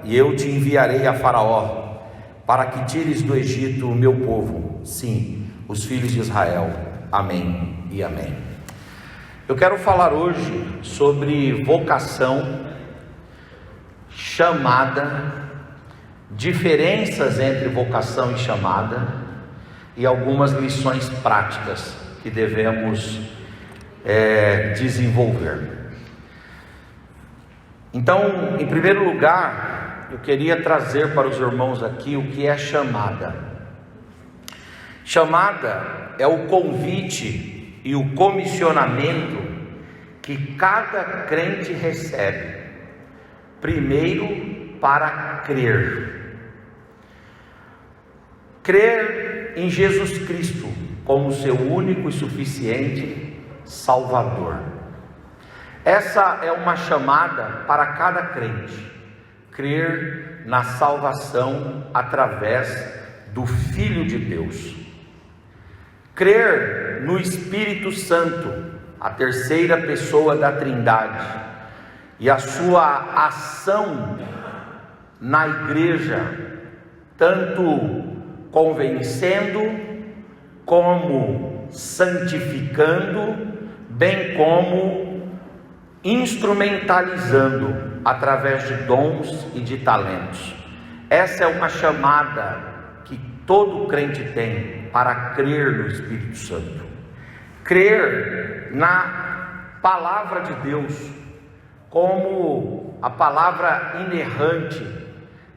E eu te enviarei a Faraó, para que tires do Egito o meu povo, sim, os filhos de Israel. Amém e amém. Eu quero falar hoje sobre vocação, chamada, diferenças entre vocação e chamada e algumas lições práticas que devemos desenvolver. Então, em primeiro lugar, eu queria trazer para os irmãos aqui o que é chamada. Chamada é o convite e o comissionamento que cada crente recebe, primeiro para crer. Crer em Jesus Cristo como seu único e suficiente Salvador. Essa é uma chamada para cada crente, crer na salvação através do Filho de Deus. Crer no Espírito Santo, a terceira pessoa da Trindade, e a sua ação na igreja, tanto convencendo, como santificando, bem como instrumentalizando através de dons e de talentos. Essa é uma chamada que todo crente tem para crer no Espírito Santo, crer na palavra de Deus como a palavra inerrante,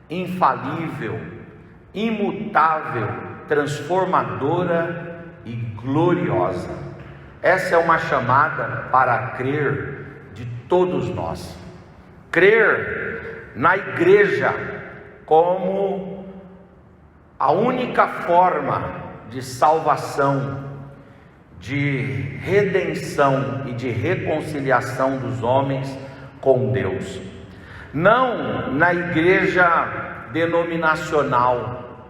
infalível, imutável, transformadora e gloriosa. Essa é uma chamada para crer de todos nós. Crer na igreja como a única forma de salvação, de redenção e de reconciliação dos homens com Deus. Não na igreja denominacional,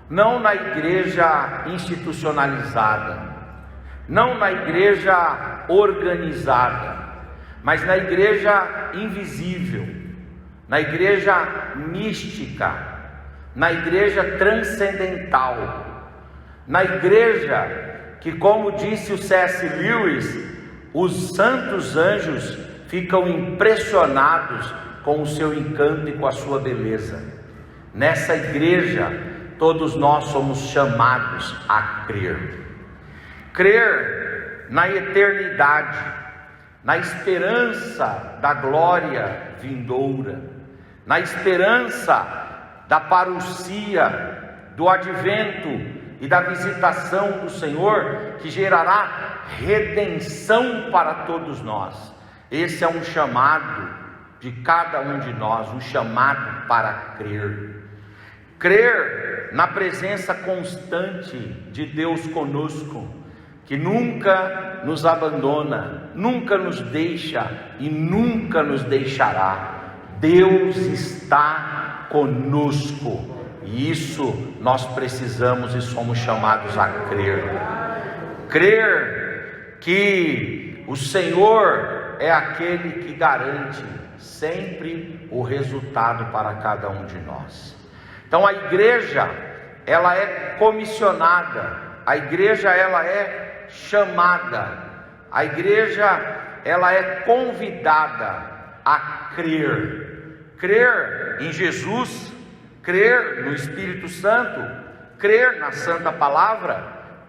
não na igreja institucionalizada, não na igreja organizada, mas na igreja invisível, na igreja mística, na igreja transcendental, na igreja que, como disse o C.S. Lewis, os santos anjos ficam impressionados com o seu encanto e com a sua beleza. Nessa igreja, todos nós somos chamados a crer. Crer na eternidade, na esperança da glória vindoura, na esperança da parousia, do advento e da visitação do Senhor, que gerará redenção para todos nós. Esse é um chamado de cada um de nós, um chamado para crer. Crer na presença constante de Deus conosco, que nunca nos abandona, nunca nos deixa e nunca nos deixará. Deus está conosco, e isso nós precisamos e somos chamados a crer. Crer que o Senhor é aquele que garante sempre o resultado para cada um de nós. Então a igreja, ela é comissionada, a igreja, ela é chamada, a igreja, ela é convidada a crer. Crer em Jesus, crer no Espírito Santo, crer na Santa Palavra,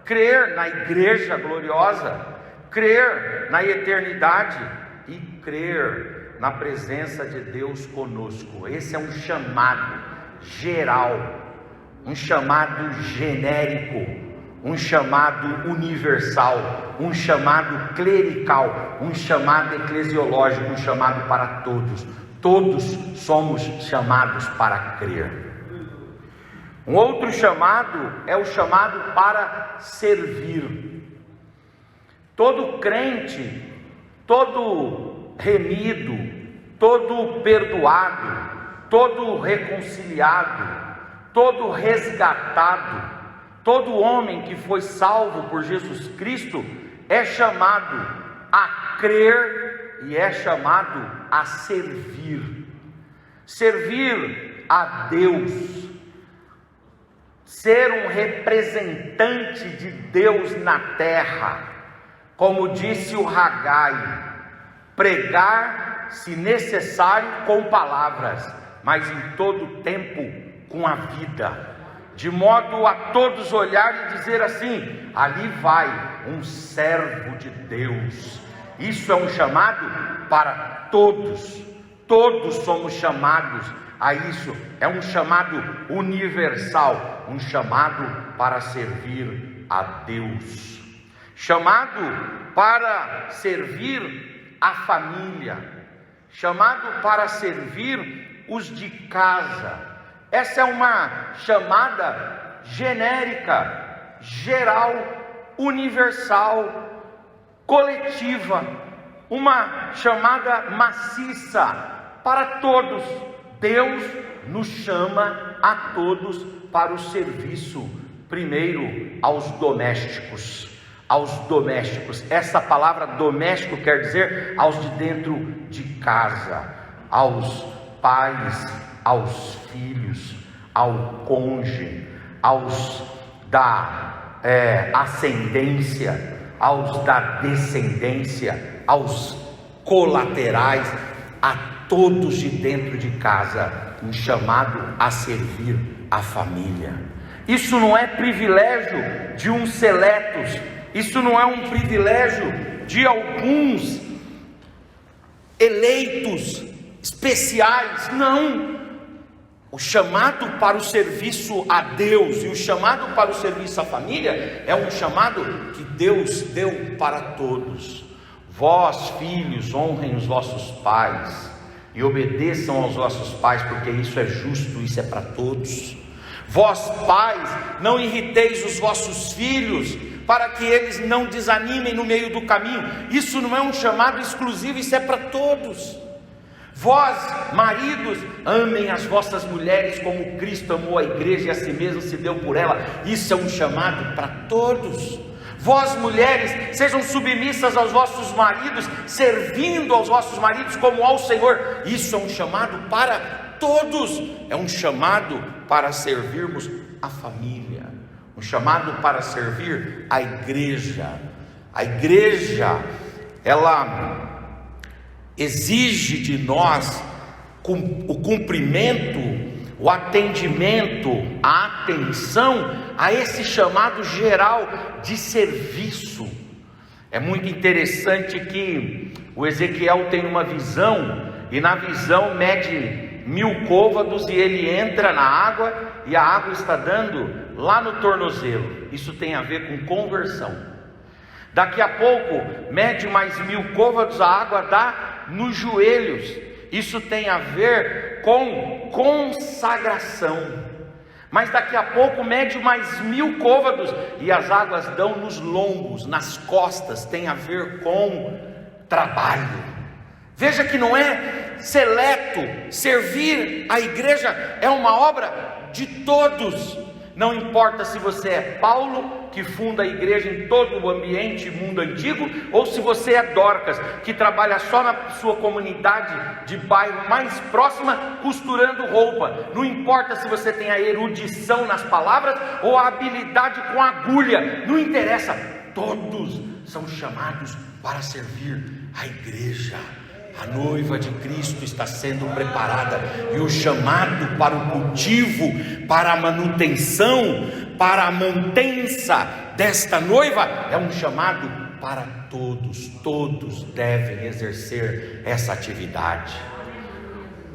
crer na igreja gloriosa, crer na eternidade e crer na presença de Deus conosco. Esse é um chamado geral, um chamado genérico, um chamado universal, um chamado clerical, um chamado eclesiológico, um chamado para todos. Todos somos chamados para crer. Um outro chamado é o chamado para servir. Todo crente, todo remido, todo perdoado, todo reconciliado, todo resgatado, todo homem que foi salvo por Jesus Cristo é chamado a crer e é chamado a servir. Servir a Deus, ser um representante de Deus na terra, como disse o Hagai, pregar, se necessário, com palavras, mas em todo tempo com a vida, de modo a todos olhar e dizer assim: ali vai um servo de Deus. Isso é um chamado para todos, todos somos chamados a isso, é um chamado universal, um chamado para servir a Deus, chamado para servir a família, chamado para servir os de casa. Essa é uma chamada genérica, geral, universal, coletiva, uma chamada maciça para todos. Deus nos chama a todos para o serviço, primeiro aos domésticos. Aos domésticos, essa palavra doméstico quer dizer aos de dentro de casa, aos pais, aos filhos, ao cônjuge, aos da ascendência, aos da descendência, aos colaterais, a todos de dentro de casa, um chamado a servir a família. Isso não é privilégio de uns seletos, isso não é um privilégio de alguns eleitos especiais, não. O chamado para o serviço a Deus e o chamado para o serviço à família é um chamado que Deus deu para todos. Vós, filhos, honrem os vossos pais e obedeçam aos vossos pais, porque isso é justo, isso é para todos. Vós, pais, não irriteis os vossos filhos, para que eles não desanimem no meio do caminho. Isso não é um chamado exclusivo, isso é para todos. Vós, maridos, amem as vossas mulheres como Cristo amou a igreja e a si mesmo se deu por ela. Isso é um chamado para todos. Vós, mulheres, sejam submissas aos vossos maridos, servindo aos vossos maridos como ao Senhor. Isso é um chamado para todos. É um chamado para servirmos a família, um chamado para servir a igreja. A igreja, ela exige de nós o cumprimento, o atendimento, a atenção a esse chamado geral de serviço. É muito interessante que o Ezequiel tem uma visão, e na visão mede 1000 côvados, e ele entra na água, e a água está dando lá no tornozelo. Isso tem a ver com conversão. Daqui a pouco mede mais 1000 côvados, a água dá nos joelhos. Isso tem a ver com consagração. Mas daqui a pouco mede mais 1000 côvados e as águas dão nos lombos, nas costas. Tem a ver com trabalho. Veja que não é seleto. Servir a igreja é uma obra de todos. Não importa se você é Paulo, que funda a igreja em todo o ambiente mundo antigo, ou se você é Dorcas, que trabalha só na sua comunidade de bairro mais próxima, costurando roupa. Não importa se você tem a erudição nas palavras ou a habilidade com a agulha, não interessa, todos são chamados para servir a igreja. A noiva de Cristo está sendo preparada, e o chamado para o cultivo, para a manutenção, para a mantença desta noiva é um chamado para todos. Todos devem exercer essa atividade.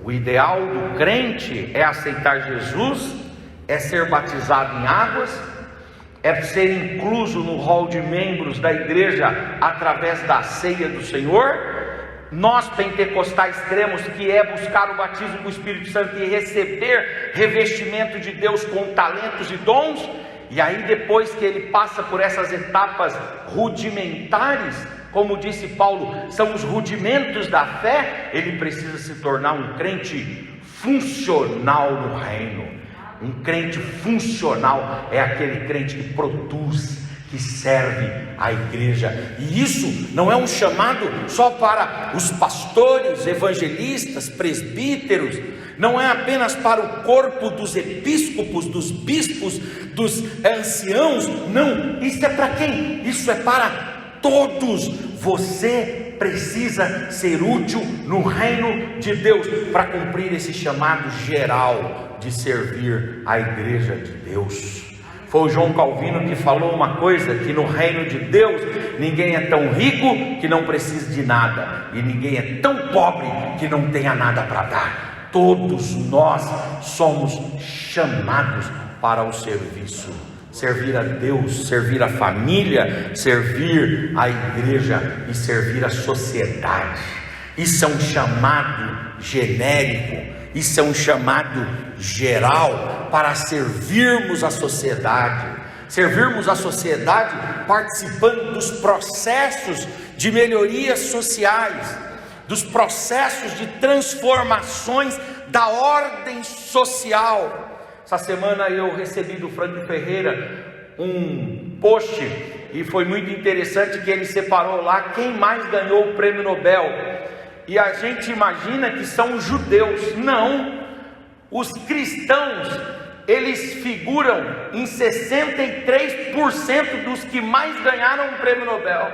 O ideal do crente é aceitar Jesus, é ser batizado em águas, é ser incluso no rol de membros da igreja através da ceia do Senhor. Nós pentecostais cremos que é buscar o batismo com o Espírito Santo e receber revestimento de Deus com talentos e dons. E aí, depois que ele passa por essas etapas rudimentares, como disse Paulo, são os rudimentos da fé, ele precisa se tornar um crente funcional no reino. Um crente funcional é aquele crente que produz, que serve a igreja. E isso não é um chamado só para os pastores, evangelistas, presbíteros. não é apenas para o corpo dos episcopos, dos bispos, dos anciãos, não, isso é para quem? Isso é para todos. Você precisa ser útil no reino de Deus, para cumprir esse chamado geral de servir a igreja de Deus. Foi o João Calvino que falou uma coisa, que no reino de Deus ninguém é tão rico que não precise de nada, e ninguém é tão pobre que não tenha nada para dar. Todos nós somos chamados para o serviço, servir a Deus, servir a família, servir a igreja e servir a sociedade. Isso é um chamado genérico, isso é um chamado geral para servirmos a sociedade participando dos processos de melhorias sociais, dos processos de transformações da ordem social. Essa semana eu recebi do Frank Ferreira um post, e foi muito interessante que ele separou lá quem mais ganhou o prêmio Nobel. E a gente imagina que são os judeus. Não, os cristãos, eles figuram em 63% dos que mais ganharam o prêmio Nobel.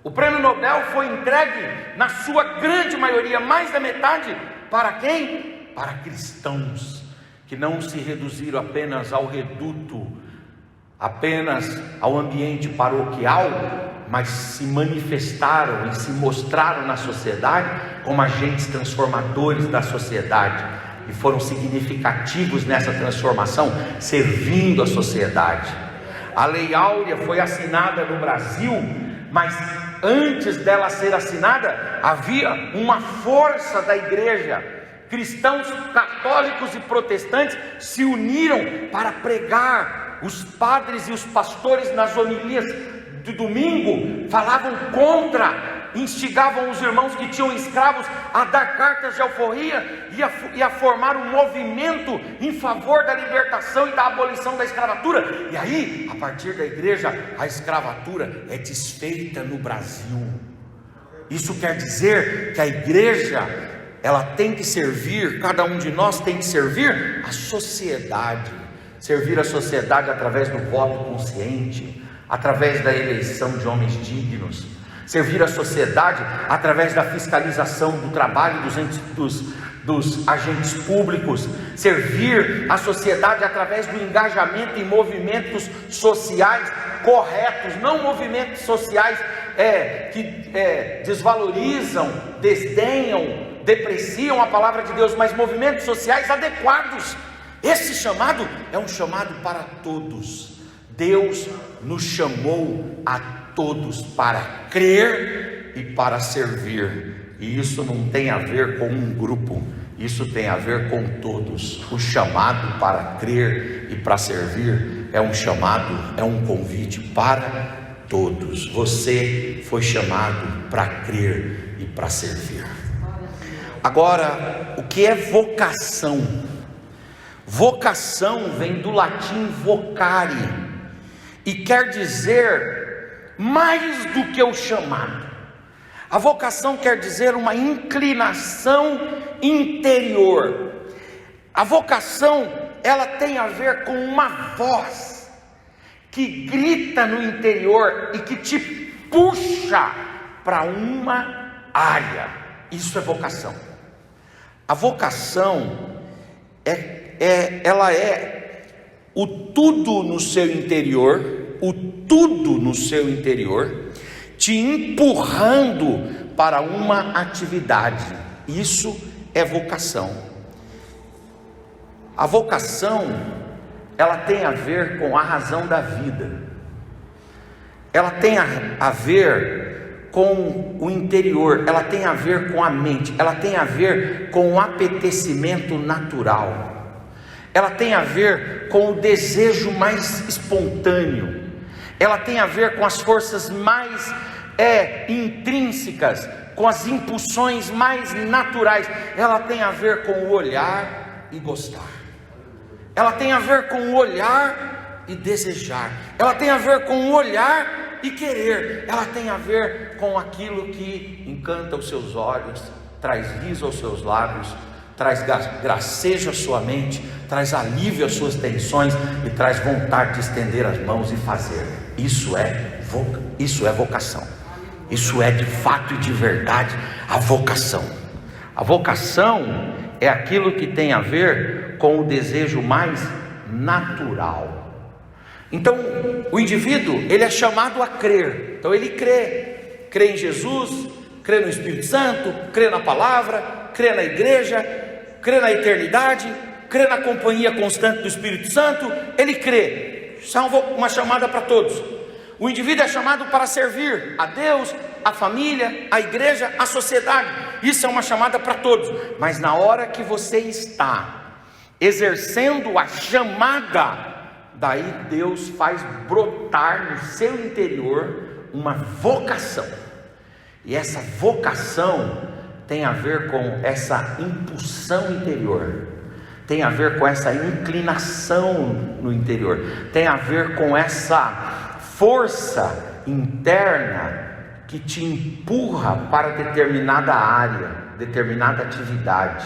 O prêmio Nobel foi entregue, na sua grande maioria, mais da metade, para quem? Para cristãos, que não se reduziram apenas ao reduto, apenas ao ambiente paroquial, mas se manifestaram e se mostraram na sociedade como agentes transformadores da sociedade, e foram significativos nessa transformação, servindo a sociedade. A Lei Áurea foi assinada no Brasil, mas antes dela ser assinada, havia uma força da igreja. Cristãos católicos e protestantes se uniram para pregar. Os padres e os pastores, nas homilias de domingo, falavam contra, instigavam os irmãos que tinham escravos a dar cartas de alforria e a formar um movimento em favor da libertação e da abolição da escravatura. E aí, a partir da igreja, a escravatura é desfeita no Brasil. Isso quer dizer que a igreja, ela tem que servir, cada um de nós tem que servir a sociedade. Servir a sociedade através do voto consciente, através da eleição de homens dignos. Servir a sociedade através da fiscalização do trabalho dos agentes públicos. Servir a sociedade através do engajamento em movimentos sociais corretos, não movimentos sociais que desvalorizam, desdenham, depreciam a palavra de Deus, mas movimentos sociais adequados. Esse chamado é um chamado para todos. Deus nos chamou a todos para crer e para servir, e isso não tem a ver com um grupo, isso tem a ver com todos. O chamado para crer e para servir é um chamado, é um convite para todos. Você foi chamado para crer e para servir. Agora, o que é vocação? Vocação vem do latim vocare, e quer dizer mais do que o chamado. A vocação quer dizer uma inclinação interior. A vocação, ela tem a ver com uma voz que grita no interior e que te puxa para uma área. Isso é vocação. A vocação ela é o tudo no seu interior, te empurrando para uma atividade. Isso é vocação. A vocação, ela tem a ver com a razão da vida, ela tem a ver com o interior, ela tem a ver com a mente, ela tem a ver com o apetecimento natural, ela tem a ver com o desejo mais espontâneo, ela tem a ver com as forças mais intrínsecas, com as impulsões mais naturais, ela tem a ver com o olhar e gostar, ela tem a ver com o olhar e desejar, ela tem a ver com o olhar e querer, ela tem a ver com aquilo que encanta os seus olhos, traz riso aos seus lábios, traz gracejo à sua mente, traz alívio às suas tensões e traz vontade de estender as mãos e fazer. Isso é vocação. Isso é de fato e de verdade a vocação. A vocação é aquilo que tem a ver com o desejo mais natural. Então, o indivíduo, ele é chamado a crer. Então ele crê em Jesus, crê no Espírito Santo, crê na palavra, crê na igreja, crê na eternidade, crê na companhia constante do Espírito Santo. Ele crê. Isso é uma chamada para todos. O indivíduo é chamado para servir a Deus, a família, a igreja, a sociedade. Isso é uma chamada para todos. Mas na hora que você está exercendo a chamada, daí Deus faz brotar no seu interior uma vocação. E essa vocação tem a ver com essa impulsão interior, tem a ver com essa inclinação no interior, tem a ver com essa força interna que te empurra para determinada área, determinada atividade,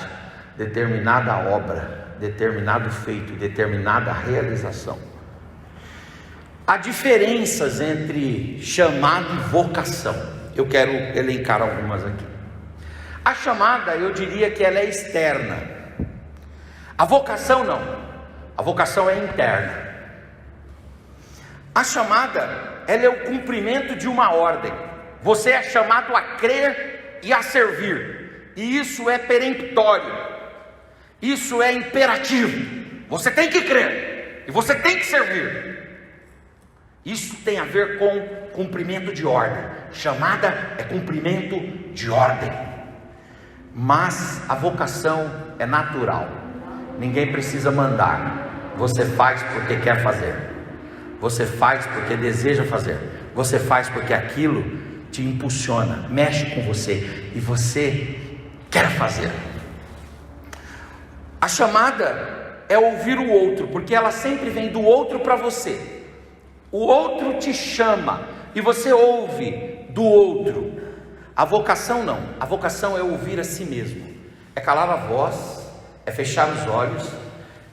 determinada obra, determinado feito, determinada realização. Há diferenças entre chamado e vocação. Eu quero elencar algumas aqui. A chamada, eu diria que ela é externa. A vocação não. A vocação é interna. A chamada, ela é o cumprimento de uma ordem. Você é chamado a crer e a servir. E isso é peremptório. Isso é imperativo. Você tem que crer e você tem que servir. Isso tem a ver com cumprimento de ordem. Chamada é cumprimento de ordem. Mas a vocação é natural. Ninguém precisa mandar. Você faz porque quer fazer. Você faz porque deseja fazer. Você faz porque aquilo te impulsiona, mexe com você e você quer fazer. A chamada é ouvir o outro, porque ela sempre vem do outro para você. O outro te chama e você ouve do outro. A vocação não. A vocação é ouvir a si mesmo. É calar a voz, é fechar os olhos,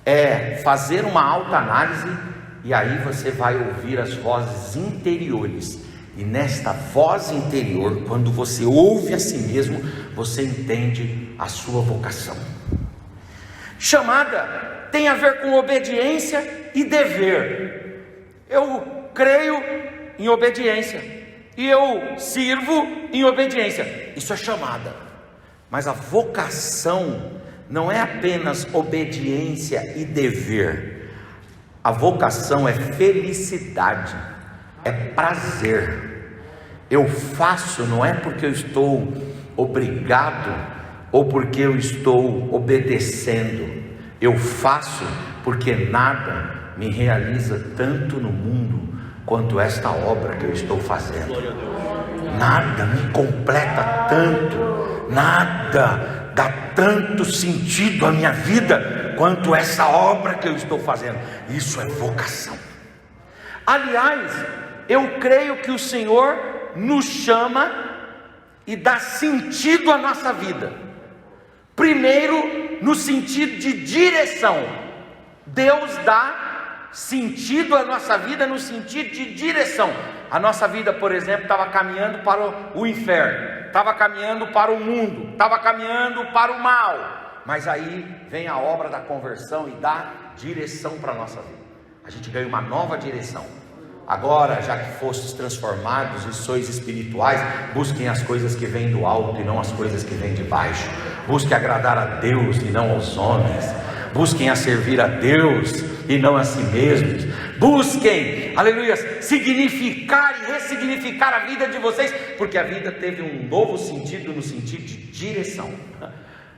é fazer uma autoanálise, e aí você vai ouvir as vozes interiores. E nesta voz interior, quando você ouve a si mesmo, você entende a sua vocação. Chamada tem a ver com obediência e dever. Eu creio em obediência e eu sirvo em obediência. Isso é chamada. Mas a vocação não é apenas obediência e dever. A vocação é felicidade, é prazer. Eu faço não é porque eu estou obrigado ou porque eu estou obedecendo. Eu faço porque nada me realiza tanto no mundo quanto esta obra que eu estou fazendo. Nada me completa tanto, nada dá tanto sentido à minha vida quanto essa obra que eu estou fazendo. Isso é vocação. Aliás, eu creio que o Senhor nos chama e dá sentido à nossa vida. Primeiro, no sentido de direção. Deus dá sentido à nossa vida no sentido de direção. A nossa vida, por exemplo, estava caminhando para o inferno, estava caminhando para o mundo, estava caminhando para o mal. Mas aí vem a obra da conversão e dá direção para a nossa vida. A gente ganha uma nova direção. Agora, já que fostes transformados e sois espirituais, busquem as coisas que vêm do alto e não as coisas que vêm de baixo. Busquem agradar a Deus e não aos homens. Busquem a servir a Deus e não a si mesmos. Busquem, aleluia, significar e ressignificar a vida de vocês, porque a vida teve um novo sentido, no sentido de direção.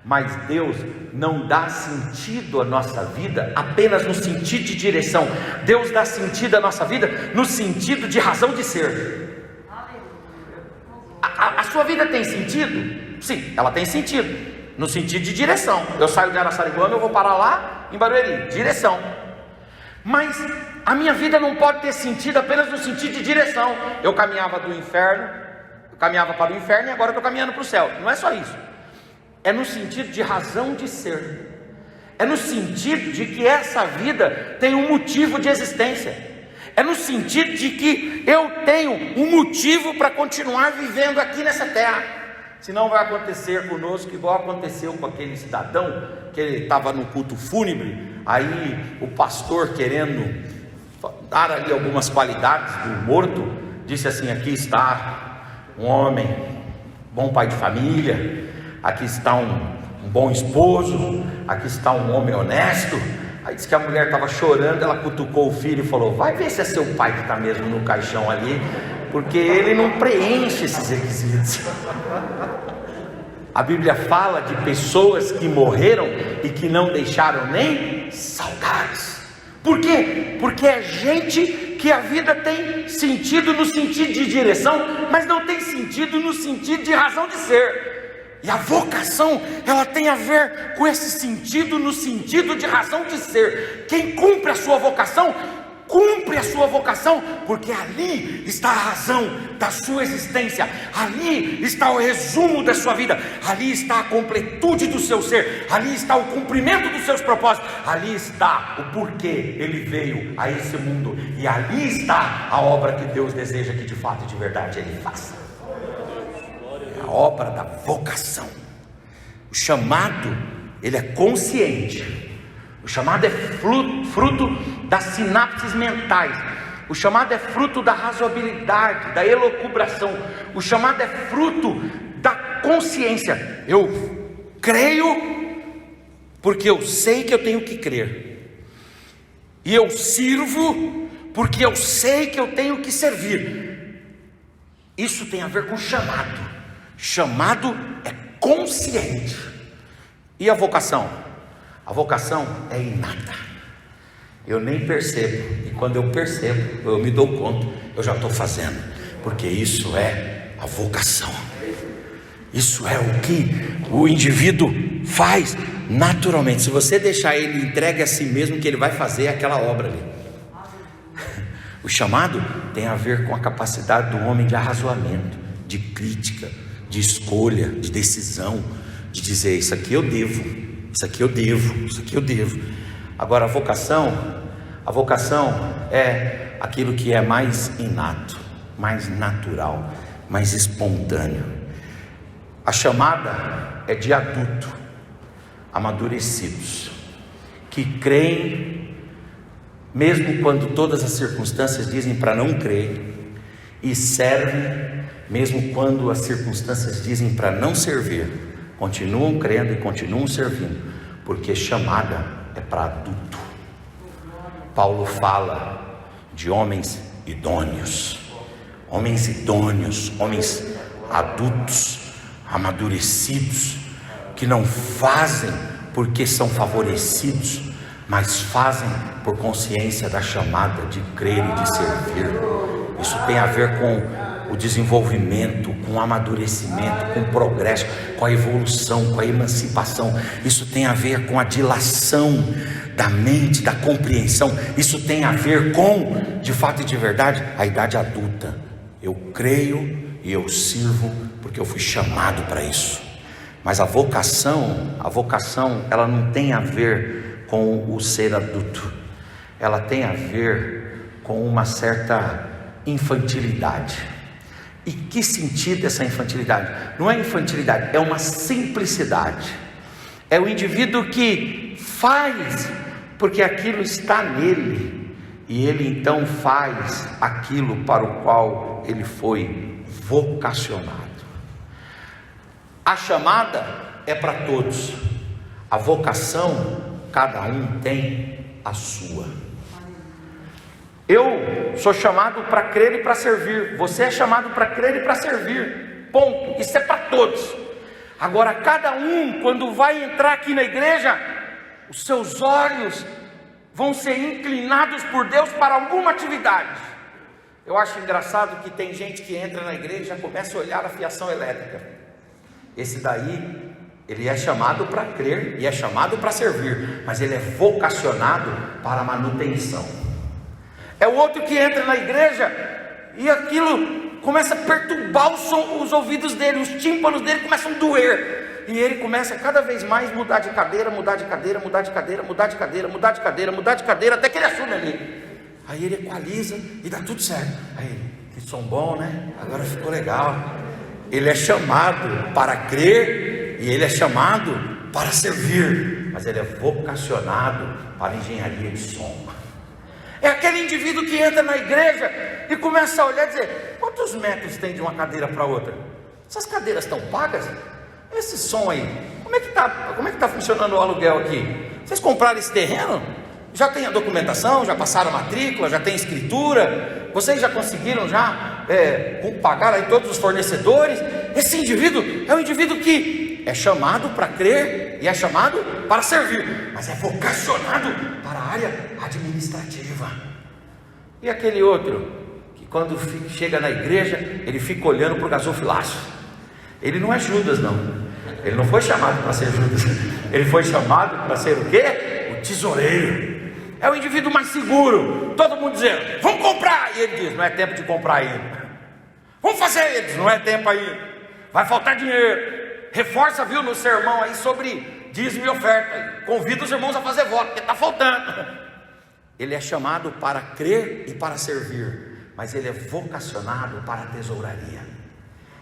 Mas Deus não dá sentido à nossa vida apenas no sentido de direção. Deus dá sentido à nossa vida no sentido de razão de ser. A sua vida tem sentido? Sim, ela tem sentido no sentido de direção. Eu saio de Araçariguama, eu vou parar lá em Barueri, direção. Mas a minha vida não pode ter sentido apenas no sentido de direção. Eu caminhava do inferno, eu caminhava para o inferno e agora estou caminhando para o céu. Não é só isso. é no sentido de razão de ser, é no sentido de que essa vida tem um motivo de existência, é no sentido de que eu tenho um motivo para continuar vivendo aqui nessa terra. Senão vai acontecer conosco igual aconteceu com aquele cidadão, que ele estava no culto fúnebre, aí o pastor, querendo dar ali algumas qualidades do morto, disse assim: aqui está um homem, bom pai de família, aqui está um bom esposo, aqui está um homem honesto. Aí disse que a mulher estava chorando, ela cutucou o filho e falou: vai ver se é seu pai que está mesmo no caixão ali, porque ele não preenche esses requisitos. A Bíblia fala de pessoas que morreram e que não deixaram nem saudades. Por quê? Porque é gente que a vida tem sentido no sentido de direção, mas não tem sentido no sentido de razão de ser. E a vocação, ela tem a ver com esse sentido, no sentido de razão de ser. Quem cumpre a sua vocação, cumpre a sua vocação, porque ali está a razão da sua existência, ali está o resumo da sua vida, ali está a completude do seu ser, ali está o cumprimento dos seus propósitos, ali está o porquê ele veio a esse mundo, e ali está a obra que Deus deseja que de fato e de verdade ele faça. É a obra da vocação. O chamado, ele é consciente. O chamado é fruto das sinapses mentais. O chamado é fruto da razoabilidade, da elucubração. O chamado é fruto da consciência. Eu creio porque eu sei que eu tenho que crer. E eu sirvo porque eu sei que eu tenho que servir. Isso tem a ver com chamado. Chamado é consciente. E a vocação? A vocação é inata. Eu nem percebo, e quando eu percebo, eu me dou conta, eu já estou fazendo, porque isso é a vocação. Isso é o que o indivíduo faz naturalmente. Se você deixar ele entregue a si mesmo, que ele vai fazer aquela obra ali. O chamado tem a ver com a capacidade do homem de arrazoamento, de crítica, de escolha, de decisão, de dizer: isso aqui eu devo, isso aqui eu devo, isso aqui eu devo. Agora a vocação é aquilo que é mais inato, mais natural, mais espontâneo. A chamada é de adulto, amadurecidos, que creem mesmo quando todas as circunstâncias dizem para não crer, e servem mesmo quando as circunstâncias dizem para não servir. Continuam crendo e continuam servindo, porque chamada é para adulto. Paulo fala de homens idôneos, homens adultos, amadurecidos, que não fazem porque são favorecidos, mas fazem por consciência da chamada de crer e de servir. Isso tem a ver com o desenvolvimento, com o amadurecimento, com o progresso, com a evolução, com a emancipação. Isso tem a ver com a dilação da mente, da compreensão. Isso tem a ver com, de fato e de verdade, a idade adulta. Eu creio e eu sirvo porque eu fui chamado para isso. Mas a vocação, ela não tem a ver com o ser adulto. Ela tem a ver com uma certa infantilidade. E que sentido essa infantilidade? Não é infantilidade, é uma simplicidade. É o indivíduo que faz porque aquilo está nele, e ele então faz aquilo para o qual ele foi vocacionado. A chamada é para todos, a vocação cada um tem a sua. Eu sou chamado para crer e para servir. Você é chamado para crer e para servir. Ponto. Isso é para todos. Agora, cada um, quando vai entrar aqui na igreja, os seus olhos vão ser inclinados por Deus para alguma atividade. Eu acho engraçado que tem gente que entra na igreja e já começa a olhar a fiação elétrica. Esse daí, ele é chamado para crer e é chamado para servir, mas ele é vocacionado para a manutenção. É o outro que entra na igreja e aquilo começa a perturbar os ouvidos dele, os tímpanos dele começam a doer. e ele começa cada vez mais mudar de cadeira, mudar de cadeira, mudar de cadeira, mudar de cadeira, mudar de cadeira, mudar de cadeira, até que ele assume ali. Aí ele equaliza e dá tudo certo. Aí ele, que som bom, né? Agora ficou legal. Ele é chamado para crer e ele é chamado para servir, mas ele é vocacionado para engenharia de som. É aquele indivíduo que entra na igreja e começa a olhar e dizer: quantos metros tem de uma cadeira para outra? Essas cadeiras estão pagas? Esse som aí, como é que está funcionando o aluguel aqui? Vocês compraram esse terreno? Já tem a documentação? Já passaram a matrícula? Já tem escritura? Vocês já conseguiram pagar aí todos os fornecedores? Esse indivíduo é um indivíduo que é chamado para crer e é chamado para servir, mas é vocacionado para a área administrativa. E aquele outro que quando chega na igreja, ele fica olhando para o gasofilácio. Ele não é Judas, não. Ele não foi chamado para ser Judas. Ele foi chamado para ser o quê? O tesoureiro. É o indivíduo mais seguro. Todo mundo dizendo: vamos comprar. E ele diz: não é tempo de comprar ainda. Vamos fazer. Ele diz: não é tempo ainda. Vai faltar dinheiro. Reforça, viu, no sermão aí sobre dízimo e oferta. Convida os irmãos a fazer voto, porque está faltando. Ele é chamado para crer e para servir, mas ele é vocacionado para a tesouraria.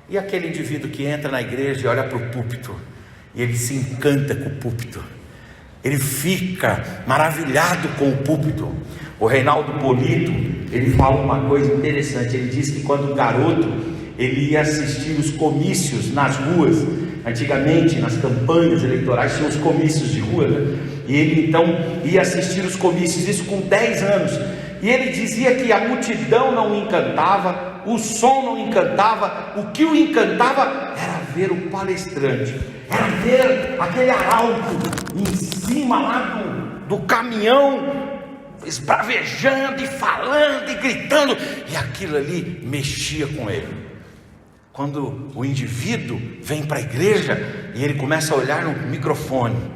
E aquele indivíduo que entra na igreja e olha para o púlpito, e ele se encanta com o púlpito, ele fica maravilhado com o púlpito. O Reinaldo Polito, ele fala uma coisa interessante. Ele diz que quando garoto, ele ia assistir os comícios nas ruas. Antigamente, nas campanhas eleitorais, tinha os comícios de rua, né? E ele então ia assistir os comícios, isso com 10 anos. E ele dizia que a multidão não o encantava, o som não encantava, o que o encantava era ver o palestrante, era ver aquele arauto em cima lá do caminhão, esbravejando e falando e gritando, e aquilo ali mexia com ele. Quando o indivíduo vem para a igreja e ele começa a olhar no microfone,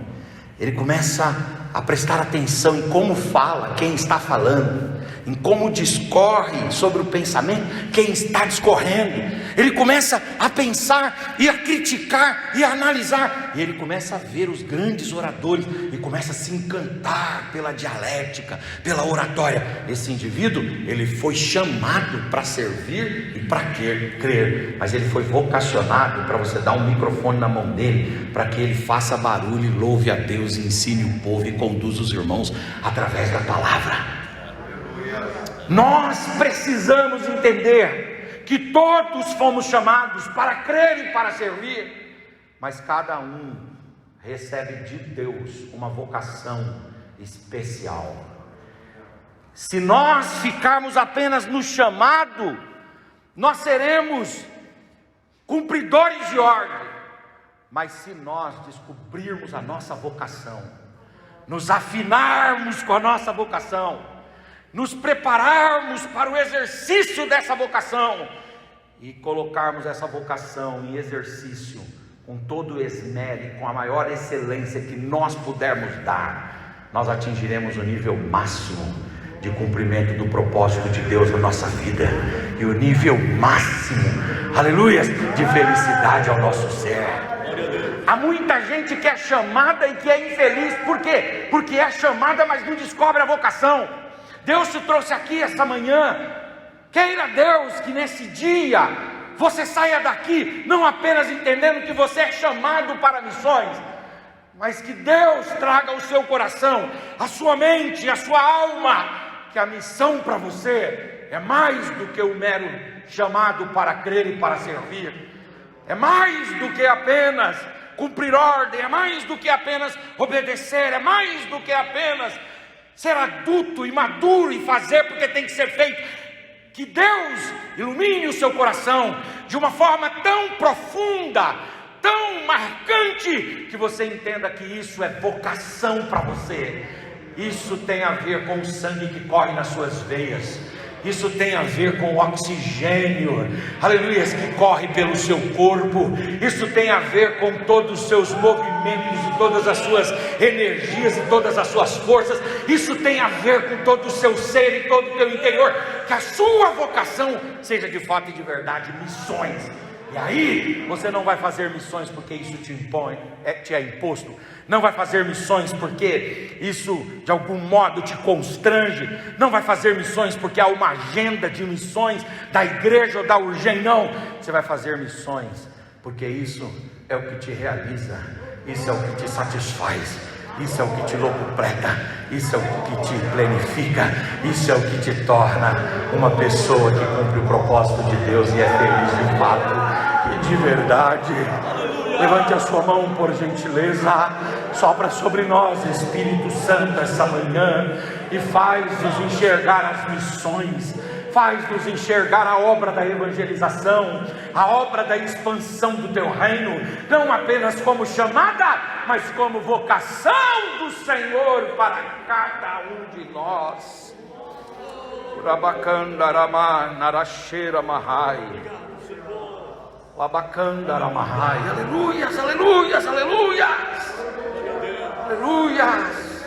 ele começa a prestar atenção em como fala quem está falando, em como discorre sobre o pensamento quem está discorrendo. Ele começa a pensar e a criticar e a analisar, e ele começa a ver os grandes oradores e começa a se encantar pela dialética, pela oratória. Esse indivíduo, ele foi chamado para servir e para crer, mas ele foi vocacionado para você dar um microfone na mão dele, para que ele faça barulho e louve a Deus, e ensine o povo e conduza os irmãos através da palavra. Nós precisamos entender que todos fomos chamados para crer e para servir, mas cada um recebe de Deus uma vocação especial. Se nós ficarmos apenas no chamado, nós seremos cumpridores de ordem, mas se nós descobrirmos a nossa vocação, nos afinarmos com a nossa vocação, nos prepararmos para o exercício dessa vocação e colocarmos essa vocação em exercício com todo o esmero e com a maior excelência que nós pudermos dar, nós atingiremos o nível máximo de cumprimento do propósito de Deus na nossa vida, e o nível máximo, aleluia, de felicidade ao nosso ser. Há muita gente que é chamada e que é infeliz. Por quê? Porque é chamada, mas não descobre a vocação. Deus te trouxe aqui esta manhã. Queira Deus que nesse dia você saia daqui não apenas entendendo que você é chamado para missões, mas que Deus traga ao seu coração, a sua mente, a sua alma, que a missão para você é mais do que o mero chamado para crer e para servir, é mais do que apenas cumprir ordem, é mais do que apenas obedecer, é mais do que apenas ser adulto e maduro e fazer porque tem que ser feito. Que Deus ilumine o seu coração de uma forma tão profunda, tão marcante, que você entenda que isso é vocação para você. Isso tem a ver com o sangue que corre nas suas veias, isso tem a ver com o oxigênio, aleluia, que corre pelo seu corpo. Isso tem a ver com todos os seus movimentos e todas as suas energias e todas as suas forças. Isso tem a ver com todo o seu ser e todo o teu interior. Que a sua vocação seja de fato e de verdade missões. E aí você não vai fazer missões porque isso te impõe, te é imposto. Não vai fazer missões porque isso de algum modo te constrange. Não vai fazer missões porque há uma agenda de missões da igreja ou da urgência. Não, você vai fazer missões porque isso é o que te realiza, isso é o que te satisfaz, isso é o que te locupreta, isso é o que te planifica, isso é o que te torna uma pessoa que cumpre o propósito de Deus e é feliz de fato e de verdade. Levante a sua mão, por gentileza. Sopra sobre nós, Espírito Santo, essa manhã, e faz-nos enxergar as missões, faz-nos enxergar a obra da evangelização, a obra da expansão do teu reino, não apenas como chamada, mas como vocação do Senhor para cada um de nós. Urabacandarama naracheira mahai. Labacandaramahai. Aleluias, aleluias, aleluias. Aleluias.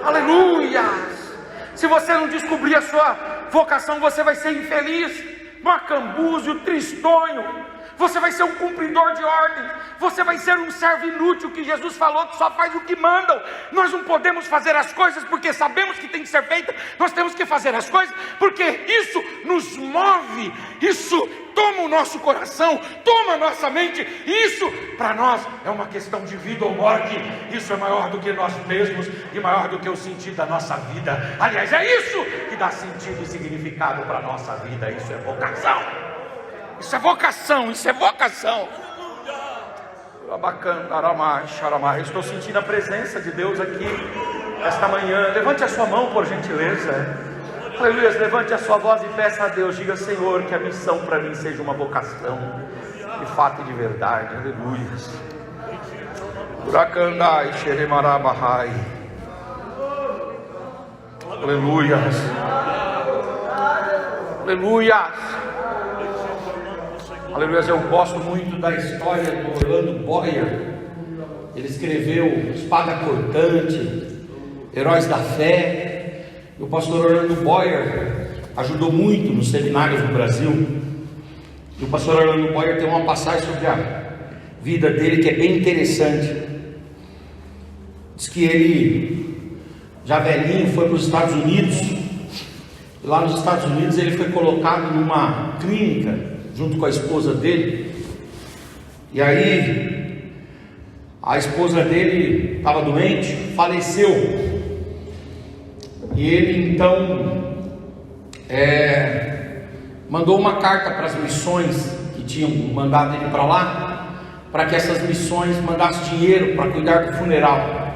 Aleluias. Se você não descobrir a sua vocação, você vai ser infeliz, macambúzio, tristonho. Você vai ser um cumpridor de ordens. Você vai ser um servo inútil, que Jesus falou que só faz o que mandam. Nós não podemos fazer as coisas porque sabemos que tem que ser feita. Nós temos que fazer as coisas porque isso nos move. Isso toma o nosso coração, toma a nossa mente. Isso para nós é uma questão de vida ou morte. Isso é maior do que nós mesmos e maior do que o sentido da nossa vida. Aliás, é isso que dá sentido e significado para a nossa vida. Isso é vocação. Isso é vocação, isso é vocação. Estou sentindo a presença de Deus aqui esta manhã. Levante a sua mão, por gentileza. Aleluia, levante a sua voz e peça a Deus. Diga: Senhor, que a missão para mim seja uma vocação de fato e de verdade. Aleluia. Uracandai xeremarabahai. Aleluia. Aleluia. Aleluia, eu gosto muito da história do Orlando Boyer. Ele escreveu Espada Cortante, Heróis da Fé. E o pastor Orlando Boyer ajudou muito nos seminários no Brasil. E o pastor Orlando Boyer tem uma passagem sobre a vida dele que é bem interessante. Diz que ele, já velhinho, foi para os Estados Unidos. E lá nos Estados Unidos ele foi colocado numa clínica junto com a esposa dele. E aí a esposa dele estava doente, faleceu. E ele então mandou uma carta para as missões que tinham mandado ele para lá, para que essas missões mandassem dinheiro para cuidar do funeral.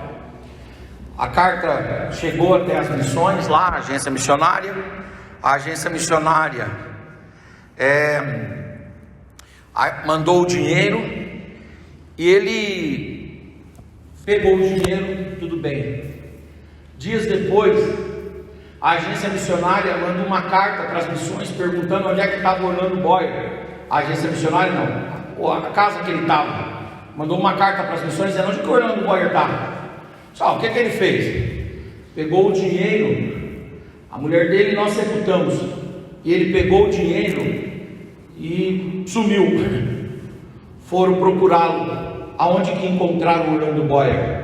A carta chegou até as missões lá, a agência missionária. A agência missionária mandou o dinheiro e ele pegou o dinheiro, tudo bem. Dias depois, a agência missionária mandou uma carta para as missões perguntando onde é que estava Orlando Boyer. A agência missionária não, a casa que ele estava, mandou uma carta para as missões dizendo onde que o Orlando Boyer estava. Só, o que ele fez? Pegou o dinheiro, a mulher dele nós sepultamos, e ele pegou o dinheiro e sumiu. Foram procurá-lo. Aonde que encontraram o Orlando Boyer?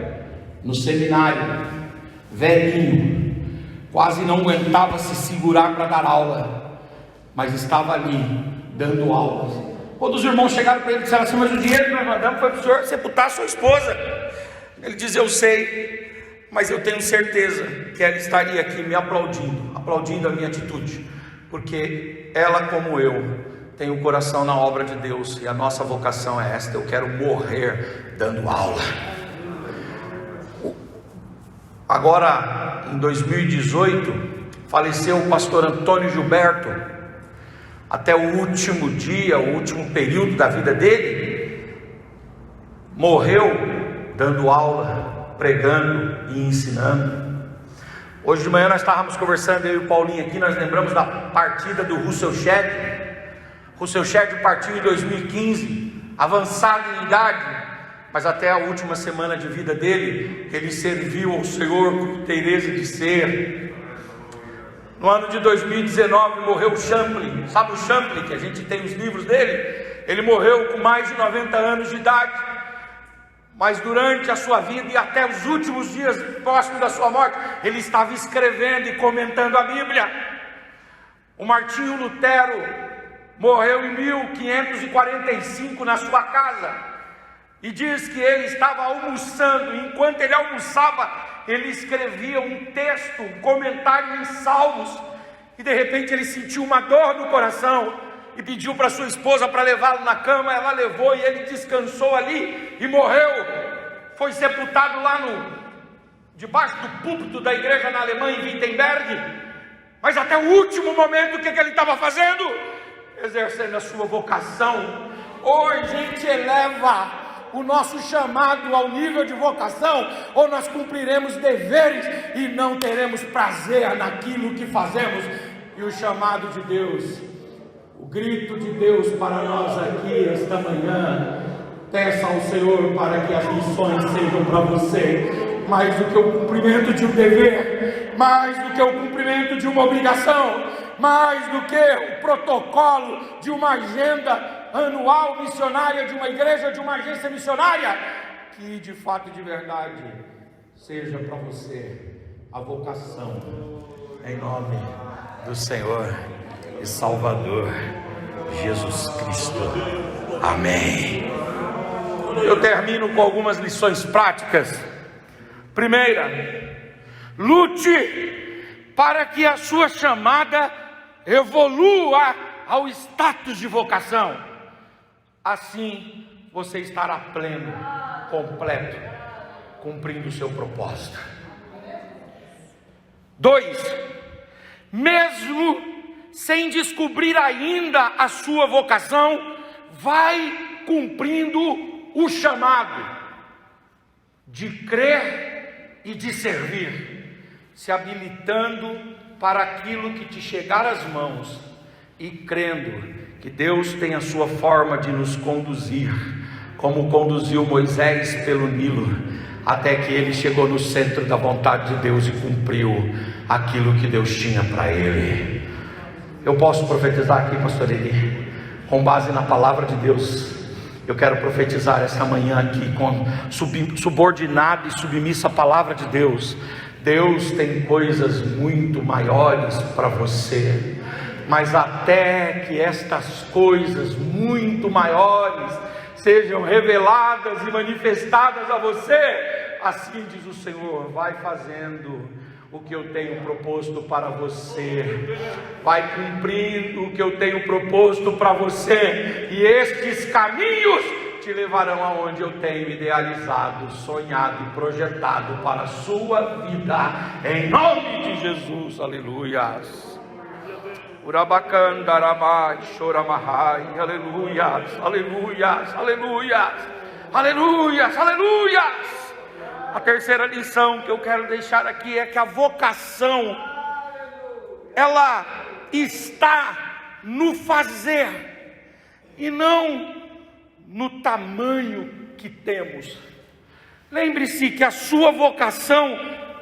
No seminário, velhinho, quase não aguentava se segurar para dar aula, mas estava ali dando aulas. Quando os irmãos chegaram para ele e disseram assim: mas o dinheiro que nós mandamos foi para o senhor sepultar a sua esposa. Ele diz: eu sei, mas eu tenho certeza que ela estaria aqui me aplaudindo a minha atitude, porque ela, como eu, tem o coração na obra de Deus, e a nossa vocação é esta: eu quero morrer dando aula. Agora, em 2018, faleceu o pastor Antônio Gilberto. Até o último dia, o último período da vida dele, morreu dando aula, pregando e ensinando. Hoje de manhã nós estávamos conversando, eu e o Paulinho aqui, nós lembramos da partida do Russell Shedd. Russell Shedd partiu em 2015, avançado em idade, mas até a última semana de vida dele, ele serviu ao Senhor com inteireza de ser. No ano de 2019 morreu o Champlin. Sabe o Champlin, que a gente tem os livros dele? Ele morreu com mais de 90 anos de idade, mas durante a sua vida e até os últimos dias próximo da sua morte, ele estava escrevendo e comentando a Bíblia. O Martinho Lutero morreu em 1545 na sua casa, e diz que ele estava almoçando, e enquanto ele almoçava, ele escrevia um texto, um comentário em Salmos, e de repente ele sentiu uma dor no coração, e pediu para sua esposa para levá-lo na cama. Ela levou e ele descansou ali e morreu. Foi sepultado lá debaixo do púlpito da igreja na Alemanha, em Wittenberg. Mas até o último momento, o que ele estava fazendo? Exercendo a sua vocação. Hoje a gente eleva o nosso chamado ao nível de vocação, ou nós cumpriremos deveres e não teremos prazer naquilo que fazemos. E o chamado de Deus, o grito de Deus para nós aqui esta manhã: peça ao Senhor para que as missões sejam para você mais do que o cumprimento de um dever, mais do que o cumprimento de uma obrigação, mais do que o protocolo de uma agenda anual missionária de uma igreja, de uma agência missionária. Que de fato e de verdade seja para você a vocação, em nome do Senhor e Salvador Jesus Cristo. Amém. Eu termino com algumas lições práticas. Primeira, lute para que a sua chamada evolua ao status de vocação. Assim você estará pleno, completo, cumprindo o seu propósito. 2, mesmo sem descobrir ainda a sua vocação, vai cumprindo o chamado de crer e de servir, se habilitando para aquilo que te chegar às mãos e crendo que Deus tem a sua forma de nos conduzir, como conduziu Moisés pelo Nilo, até que ele chegou no centro da vontade de Deus e cumpriu aquilo que Deus tinha para ele. Eu posso profetizar aqui, pastor Eli, com base na palavra de Deus. Eu quero profetizar essa manhã aqui, subordinado e submisso à palavra de Deus. Deus tem coisas muito maiores para você, mas até que estas coisas muito maiores sejam reveladas e manifestadas a você, assim diz o Senhor, vai fazendo o que eu tenho proposto para você, vai cumprindo o que eu tenho proposto para você, e estes caminhos te levarão aonde eu tenho idealizado, sonhado e projetado para a sua vida, em nome de Jesus. Aleluias. Urabacandaramai, choramahai, aleluias, aleluias, aleluias, aleluias, aleluias. A terceira lição que eu quero deixar aqui é que a vocação, ela está no fazer e não no tamanho que temos. Lembre-se que a sua vocação,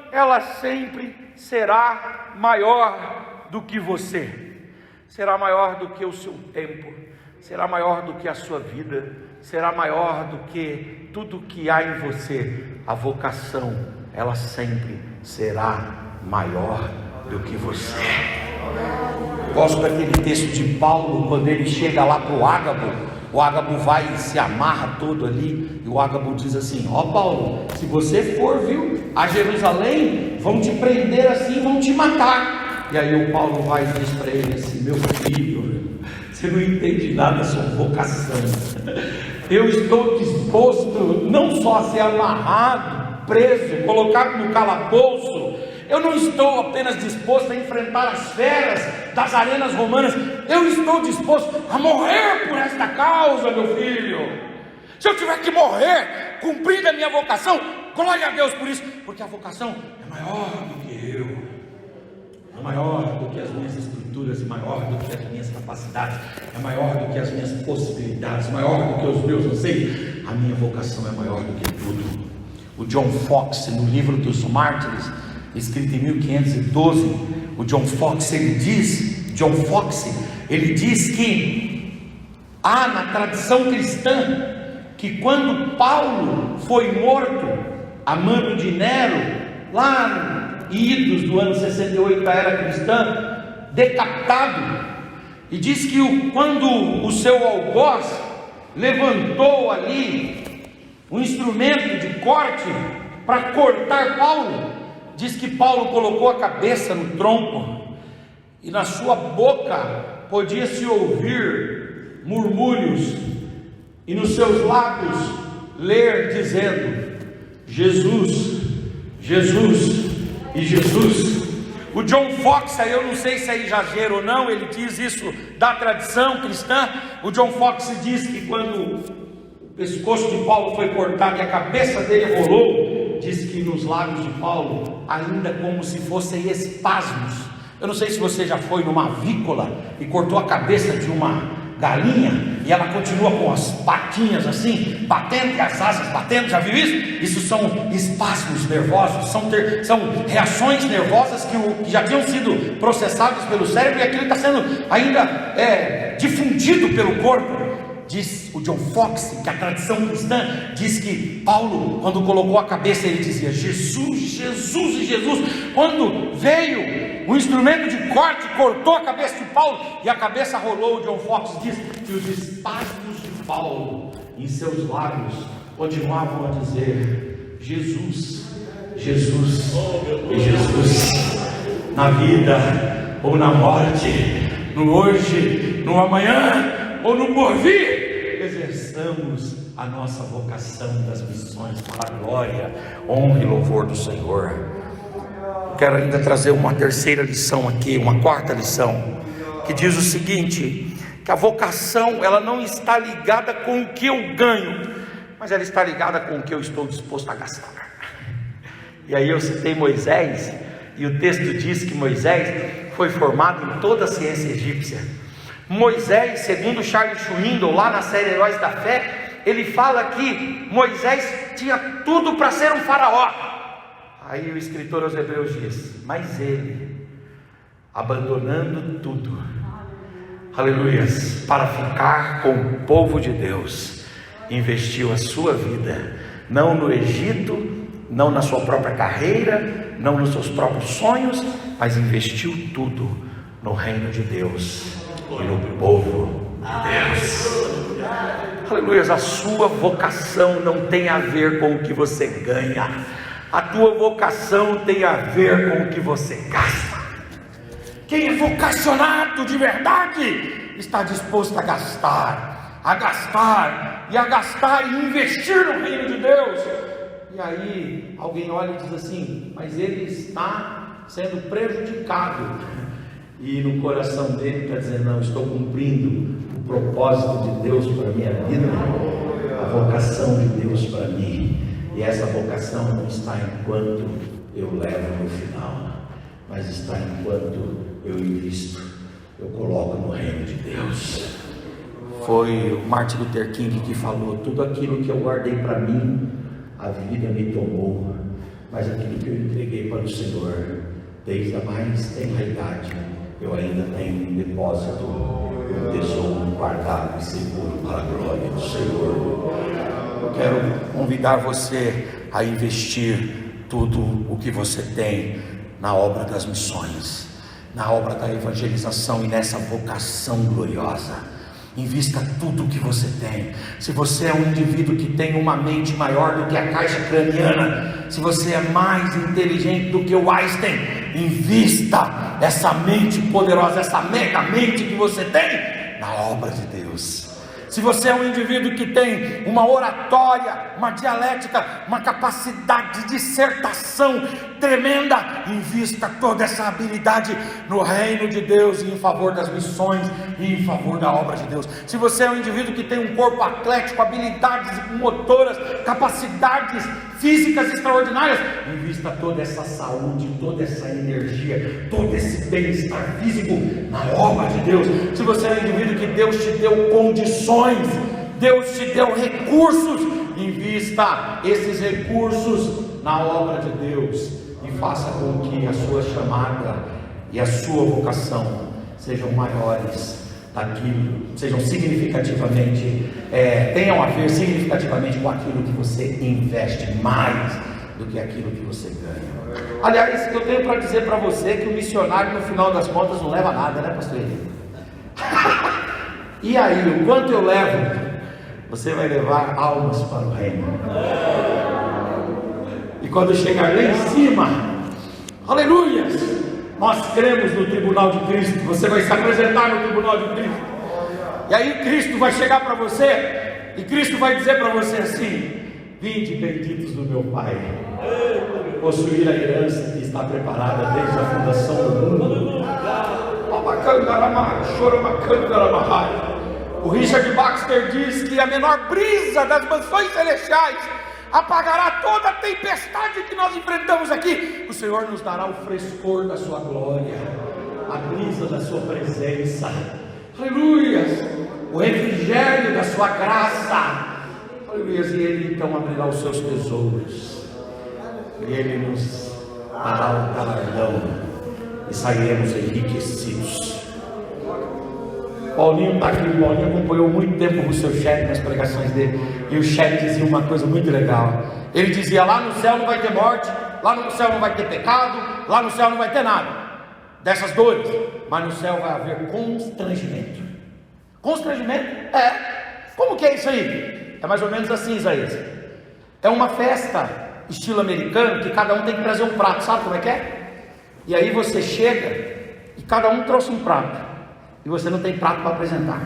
ela sempre será maior do que você, será maior do que o seu tempo, será maior do que a sua vida, será maior do que tudo que há em você. A vocação, ela sempre será maior do que você. Gosto daquele texto de Paulo, quando ele chega lá para o Ágabo. O Ágabo vai e se amarra todo ali, e o Ágabo diz assim: ó Paulo, se você for, a Jerusalém, vão te prender assim, vão te matar. E aí o Paulo vai e diz para ele assim: meu filho, você não entende nada sobre vocação. Eu estou disposto não só a ser amarrado, preso, colocado no calabouço. Eu não estou apenas disposto a enfrentar as feras das arenas romanas. Eu estou disposto a morrer por esta causa, meu filho. Se eu tiver que morrer cumprindo a minha vocação, glória a Deus por isso, porque a vocação é maior do que eu, é maior do que as minhas estruturas, é maior do que as minhas capacidades, é maior do que as minhas possibilidades, maior do que os meus anseios. A minha vocação é maior do que tudo. O John Foxe, no livro dos Mártires, escrito em 1512, o John Foxe ele diz que há na tradição cristã que quando Paulo foi morto a mando de Nero, lá em idos do ano 68 da era cristã, decapitado, e diz que quando o seu algoz levantou ali um instrumento de corte para cortar Paulo, diz que Paulo colocou a cabeça no tronco e na sua boca podia-se ouvir murmúrios e nos seus lábios ler dizendo: Jesus, Jesus e Jesus. O John Foxe, aí eu não sei se é exagero ou não, ele diz isso da tradição cristã. O John Foxe diz que quando o pescoço de Paulo foi cortado e a cabeça dele rolou, diz que nos lábios de Paulo, ainda como se fossem espasmos. Eu não sei se você já foi numa avícola e cortou a cabeça de uma galinha e ela continua com as patinhas assim, batendo, e as asas batendo, já viu isso? Isso são espasmos nervosos, são reações nervosas que já tinham sido processadas pelo cérebro, e aquilo está sendo ainda difundido pelo corpo. Diz o John Foxe que a tradição cristã diz que Paulo, quando colocou a cabeça, ele dizia: Jesus, Jesus e Jesus. Quando veio o instrumento de corte, cortou a cabeça de Paulo e a cabeça rolou, o John Foxe diz que os espasmos de Paulo em seus lábios continuavam a dizer: Jesus, Jesus e Jesus. Na vida ou na morte, no hoje, no amanhã ou no porvir, exerçamos a nossa vocação das missões para a glória, honra e louvor do Senhor. Quero ainda trazer uma terceira lição aqui, uma quarta lição, que diz o seguinte: que a vocação, ela não está ligada com o que eu ganho, mas ela está ligada com o que eu estou disposto a gastar. E aí eu citei Moisés, e o texto diz que Moisés foi formado em toda a ciência egípcia. Moisés, segundo Charles Schwindel, lá na série Heróis da Fé, ele fala que Moisés tinha tudo para ser um faraó. Aí o escritor aos Hebreus diz: mas ele, abandonando tudo, aleluias, para ficar com o povo de Deus, investiu a sua vida, não no Egito, não na sua própria carreira, não nos seus próprios sonhos, mas investiu tudo no reino de Deus e no povo de Deus. Aleluias. A sua vocação não tem a ver com o que você ganha, a tua vocação tem a ver com o que você gasta. Quem é vocacionado de verdade está disposto a gastar e investir no reino de Deus. E aí alguém olha e diz assim: mas ele está sendo prejudicado, e no coração dele está dizendo: não, estou cumprindo o propósito de Deus para a minha vida, a vocação de Deus para mim. E essa vocação não está enquanto eu levo no final, mas está enquanto eu invisto, eu coloco no reino de Deus. Foi o Martin Luther King que falou: tudo aquilo que eu guardei para mim, a vida me tomou, mas aquilo que eu entreguei para o Senhor, desde a mais tenra idade, eu ainda tenho um depósito, um tesouro guardado e seguro para a glória do Senhor. Eu quero convidar você a investir tudo o que você tem na obra das missões, na obra da evangelização e nessa vocação gloriosa. Invista tudo o que você tem. Se você é um indivíduo que tem uma mente maior do que a caixa craniana, se você é mais inteligente do que o Einstein, invista essa mente poderosa, essa mega mente que você tem na obra de Deus. Se você é um indivíduo que tem uma oratória, uma dialética, uma capacidade de dissertação tremenda, invista toda essa habilidade no reino de Deus e em favor das missões e em favor da obra de Deus. Se você é um indivíduo que tem um corpo atlético, habilidades motoras, capacidades físicas extraordinárias, invista toda essa saúde, toda essa energia, todo esse bem-estar físico na obra de Deus. Se você é um indivíduo que Deus te deu condições, Deus te deu recursos, invista esses recursos na obra de Deus e faça com que a sua chamada e a sua vocação sejam maiores sejam significativamente, tenham a ver significativamente com aquilo que você investe, mais do que aquilo que você ganha. Aliás, eu tenho para dizer para você que o missionário, no final das contas, não leva nada, né, pastor Henrique? E aí, o quanto eu levo? Você vai levar almas para o reino. E quando chegar lá em cima, aleluias, nós cremos no tribunal de Cristo. Você vai se apresentar no tribunal de Cristo. E aí Cristo vai chegar para você, e Cristo vai dizer para você assim: vinde benditos do meu Pai, possuir a herança que está preparada desde a fundação do mundo. O Richard Baxter diz que a menor brisa das mansões celestiais apagará toda a tempestade que nós enfrentamos aqui. O Senhor nos dará o frescor da sua glória, a brisa da sua presença, aleluias, o refrigério da sua graça, aleluias. E Ele então abrirá os seus tesouros, e Ele nos dará o galardão, e sairemos enriquecidos. Paulinho está aqui. Paulinho acompanhou muito tempo o seu chefe nas pregações dele, e o chefe dizia uma coisa muito legal. Ele dizia: lá no céu não vai ter morte, lá no céu não vai ter pecado, lá no céu não vai ter nada dessas dores, mas no céu vai haver constrangimento. Constrangimento? Como que é isso aí? É mais ou menos assim, Isaías. É uma festa estilo americano, que cada um tem que trazer um prato. Sabe como é que é? E aí você chega e cada um trouxe um prato, e você não tem prato para apresentar.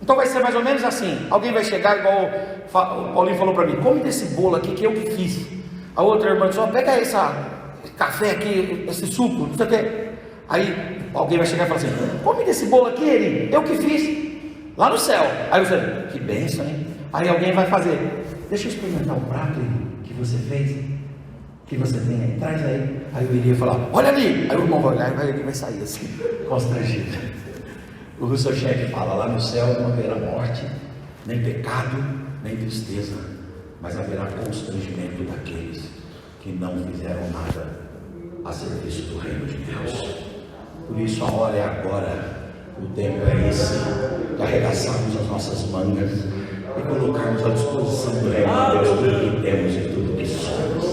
Então vai ser mais ou menos assim. Alguém vai chegar, igual o Paulinho falou para mim: come desse bolo aqui que eu que fiz. A outra irmã disse: pega esse café aqui, esse suco, não sei o que. Aí alguém vai chegar e falar assim: come desse bolo aqui, Eri, eu que fiz, lá no céu. Aí você: que bênção, hein? Aí alguém vai fazer: deixa eu experimentar o prato que você fez, que você tem aí, traz aí. Aí eu iria falar: olha ali. Aí o irmão vai olhar e vai sair assim, constrangido. O Russell Shedd fala: lá no céu não haverá morte, nem pecado, nem tristeza, mas haverá constrangimento daqueles que não fizeram nada a serviço do reino de Deus. Por isso a hora é agora, o tempo é esse, de arregaçarmos as nossas mangas e colocarmos à disposição do reino de Deus tudo que temos e tudo que somos.